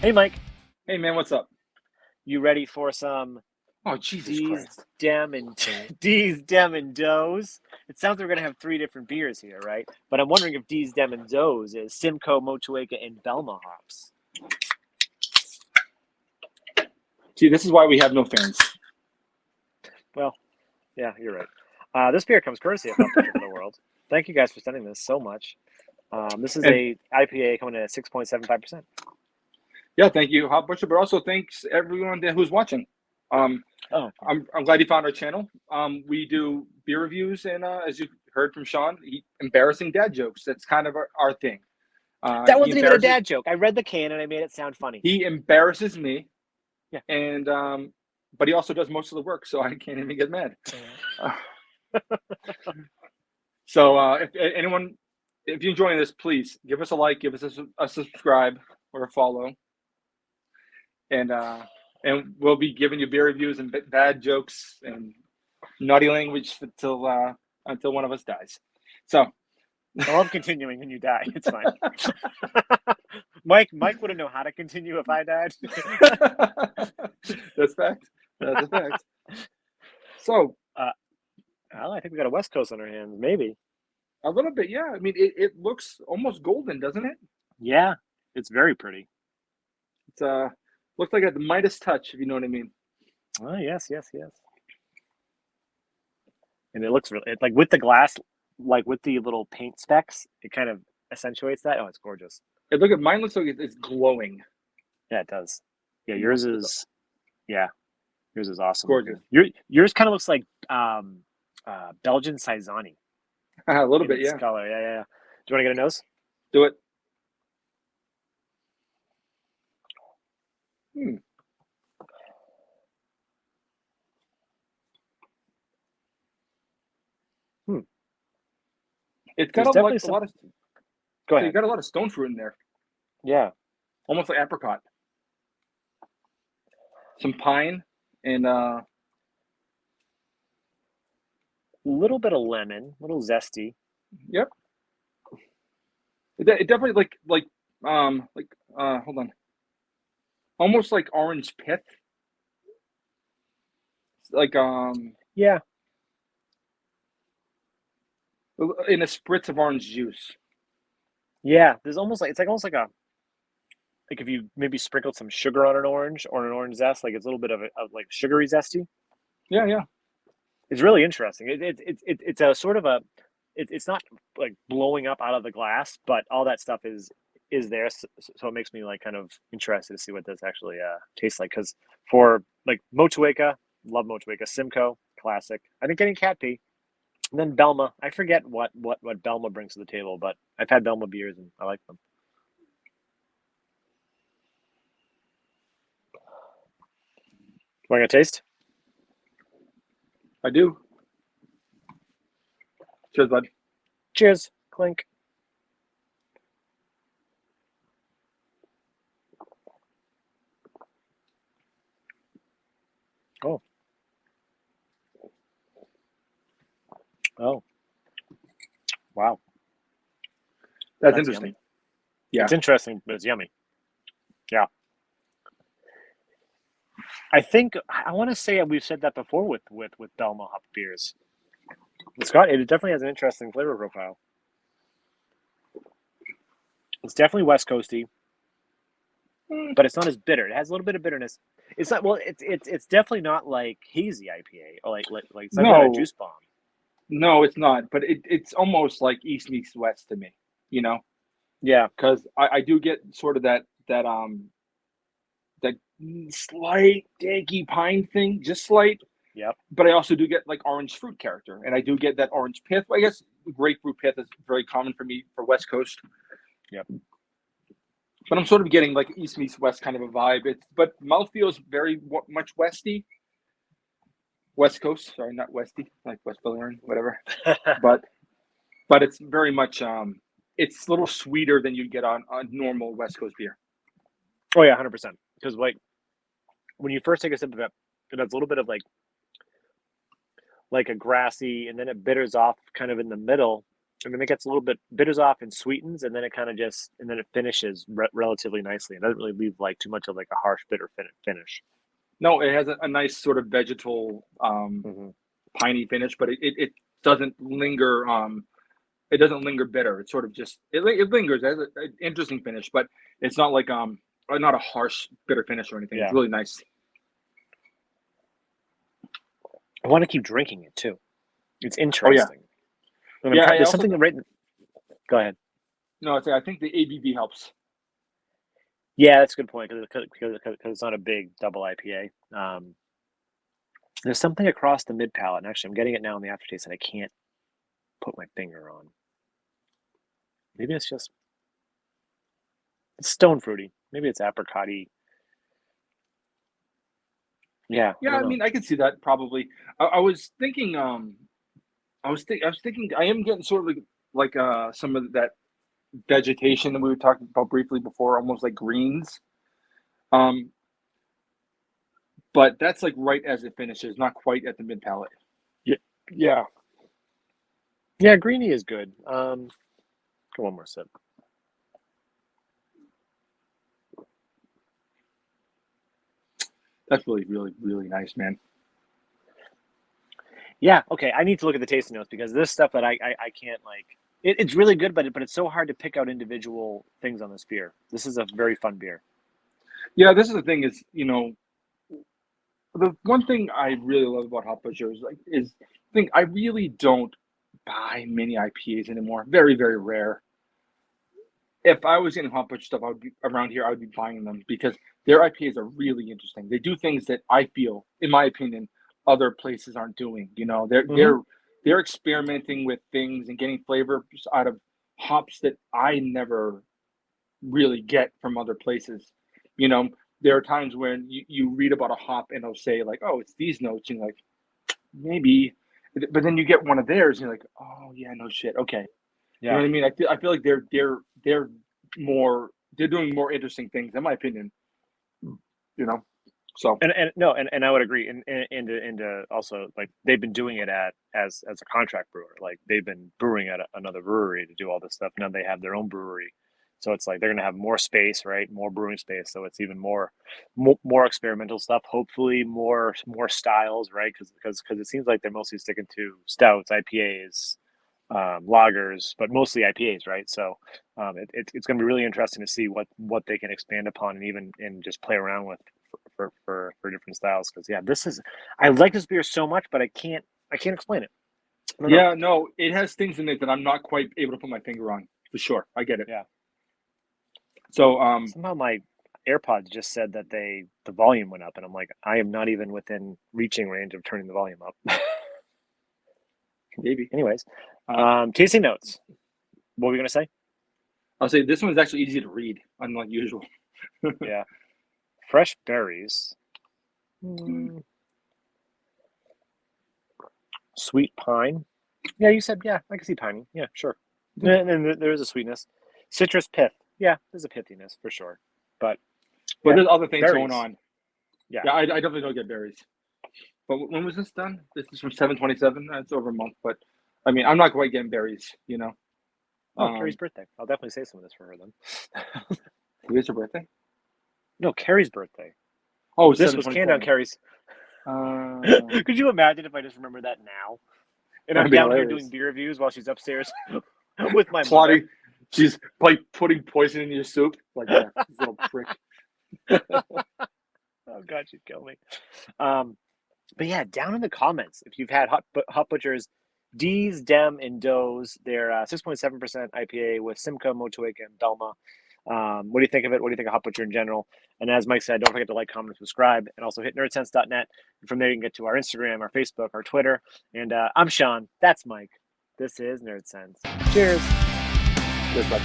Hey, Mike, Hey man, what's up? you ready for some Oh, Jesus D's, Christ. Dem, and D's, Dem, and Does? It sounds like we're gonna have three different beers here, right? But I'm wondering if D's, Dem, and Does is Simcoe, Motueka, and Belma hops. See, this is why we have no fans. Well, yeah, you're right. This beer comes courtesy of Hop Butcher for the World. Thank you guys for sending this so much. This is And a IPA coming in at 6.75%. yeah, thank you, Hot Butcher, but also thanks everyone who's watching. Um, Oh, I'm glad you found our channel. We do beer reviews, and as you heard from Sean, embarrassing dad jokes. That's kind of our thing. that He wasn't even a embarrasses dad joke. I read the can and I made it sound funny. he embarrasses me, Yeah. and but he also does most of the work, so I can't even get mad. Uh, if you're enjoying this, please give us a like, give us a subscribe or a follow, and we'll be giving you beer reviews and bad jokes and naughty language until one of us dies. So I love continuing when you die. It's fine. Mike wouldn't know how to continue if I died. that's fact. That's a fact. So Well, I think we got a West Coast on our hands, maybe. a little bit, yeah. I mean, it looks almost golden, doesn't it? Yeah, it's very pretty. It's looks like a Midas touch, if you know what I mean. Oh, yes, yes, yes. And it looks really like with the glass, like with the little paint specks, it kind of accentuates that. Oh, it's gorgeous. Look at mine. Looks like it's glowing. Yeah, it does. Yeah, You know, yours is. Yeah, yours is awesome gorgeous. looking. Yours kind of looks like Belgian Saizani A little in bit, its yeah. color. Yeah, yeah, yeah. Do you want to get a nose? Do it. Hmm. Hmm. It's got There's definitely a some. lot of. Go So you ahead. got a lot of stone fruit in there, Yeah, almost like apricot. Some pine and a little bit of lemon, a little zesty. yep. It definitely hold on, almost like orange pith, like Yeah, in a spritz of orange juice. yeah. There's almost like it's like almost like if you maybe sprinkled some sugar on an orange or an orange zest, like it's a little bit of like sugary zesty. Yeah, yeah. It's really interesting. It's a sort of it's not like blowing up out of the glass, but all that stuff is there, so it makes me like kind of interested to see what this actually tastes like. Because for like Motueka, love Motueka, Simcoe, classic. I think getting cat pee, and then Belma. I forget what Belma brings to the table, but I've had Belma beers and I like them. Want to taste? I do. Cheers, bud. Cheers, clink. Oh, oh, wow, That's that's interesting. yummy. Yeah. It's interesting, but it's yummy. Yeah. I think I want to say we've said that before with Belma hop beers. Scott, it definitely has an interesting flavor profile. It's definitely West Coasty, but it's not as bitter. It has a little bit of bitterness. It's not well. It's definitely not like hazy IPA or like it's not like a No, juice bomb. no, it's not. But it's almost like East meets West to me. You know, Yeah. because I do get sort of that slight danky pine thing, just slight. Yep. But I also do get like orange fruit character, and I do get that orange pith. I guess grapefruit pith is very common for me for West Coast. Yep. But I'm sort of getting like East meets West kind of a vibe. But mouthfeel is very much Westy, West Coast. Sorry, not Westy, like West Billerian, whatever. But it's very much it's a little sweeter than you get on normal West Coast beer. Oh yeah, 100%. Because like when you first take a sip of it, it has a little bit of like a grassy, and then it bitters off kind of in the middle, and then it gets a little bit bitters off and sweetens, and then it kind of just and then it finishes relatively nicely. It doesn't really leave like too much of like a harsh bitter finish. No, it has a nice sort of vegetal, piney finish, but it doesn't linger. It doesn't linger bitter. It's sort of just it lingers. It has an interesting finish, but it's not like not a harsh bitter finish or anything. Yeah. It's really nice. I want to keep drinking it too. It's interesting. Oh, yeah. There's something right. Go ahead. No, I think the ABV helps. Yeah, that's a good point because it's not a big double IPA. There's something across the mid palate, and actually, I'm getting it now in the aftertaste that I can't put my finger on. Maybe it's stone fruity. Maybe it's apricot-y. Yeah. Yeah, I mean, I can see that probably. I was thinking. I was thinking. I am getting sort of like some of that vegetation that we were talking about briefly before, almost like greens. But that's like right as it finishes, not quite at the mid palate. Yeah. Yeah, greeny is good. Go one more sip. That's really, really, really nice, man. Yeah, okay. I need to look at the tasting notes because this stuff that I can't like. It's really good, but it's so hard to pick out individual things on this beer. This is a very fun beer. Yeah, this is the thing is, the one thing I really love about Hop Butcher is I really don't buy many IPAs anymore. Very, very rare. If I was getting Hop Butcher stuff, I would be around here. I would be buying them because their IPAs are really interesting. They do things that I feel, in my opinion, other places aren't doing. They're experimenting with things and getting flavors out of hops that I never really get from other places. There are times when you read about a hop and they'll say like, oh, it's these notes, and you're like, maybe, but then you get one of theirs and you're like, oh yeah, no shit, okay. You know what I mean? I feel like they're doing more interesting things, in my opinion. So and I would agree, and also like they've been doing it as a contract brewer. Like they've been brewing at another brewery to do all this stuff. Now they have their own brewery, so it's like they're gonna have more space, right? More brewing space, so it's even more experimental stuff. Hopefully, more styles, right? Because it seems like they're mostly sticking to stouts, IPAs, lagers, but mostly IPAs, right? So it's going to be really interesting to see what they can expand upon and even just play around with for different styles. Because I like this beer so much, but I can't explain it. No, it has things in it that I'm not quite able to put my finger on for sure. I get it. Yeah. So somehow my AirPods just said that the volume went up, and I'm like, I am not even within reaching range of turning the volume up. Maybe. Anyways, tasting notes. What were we gonna say? I'll say this one is actually easy to read, unlike usual. Yeah. Fresh berries. Sweet pine. Yeah, you said, yeah, I can see piney. Yeah, sure. And there is a sweetness. Citrus pith. Yeah, there's a pithiness for sure. But there's other things berries. going on. Yeah, I definitely don't get berries. But when was this done? This is from 7/27. That's over a month. But I mean, I'm not quite getting berries, Oh, Carrie's birthday. I'll definitely say some of this for her then. Who is her birthday? No, Carrie's birthday. Oh, this was canned on Carrie's. Could you imagine if I just remember that now? And I'm down here doing beer reviews while she's upstairs with my plotting. She's like putting poison in your soup. Like that little prick. Oh God, she'd kill me. But yeah, down in the comments, if you've had Hop Butcher's Dese, Dem, and Dose, they're 6.7% IPA with Simcoe, Motueka, and Belma. What do you think of it? What do you think of Hop Butcher in general? And as Mike said, don't forget to like, comment, and subscribe, and also hit nerdsense.net. And from there, you can get to our Instagram, our Facebook, our Twitter. And I'm Sean. That's Mike. This is Nerdsense. Cheers. Good luck.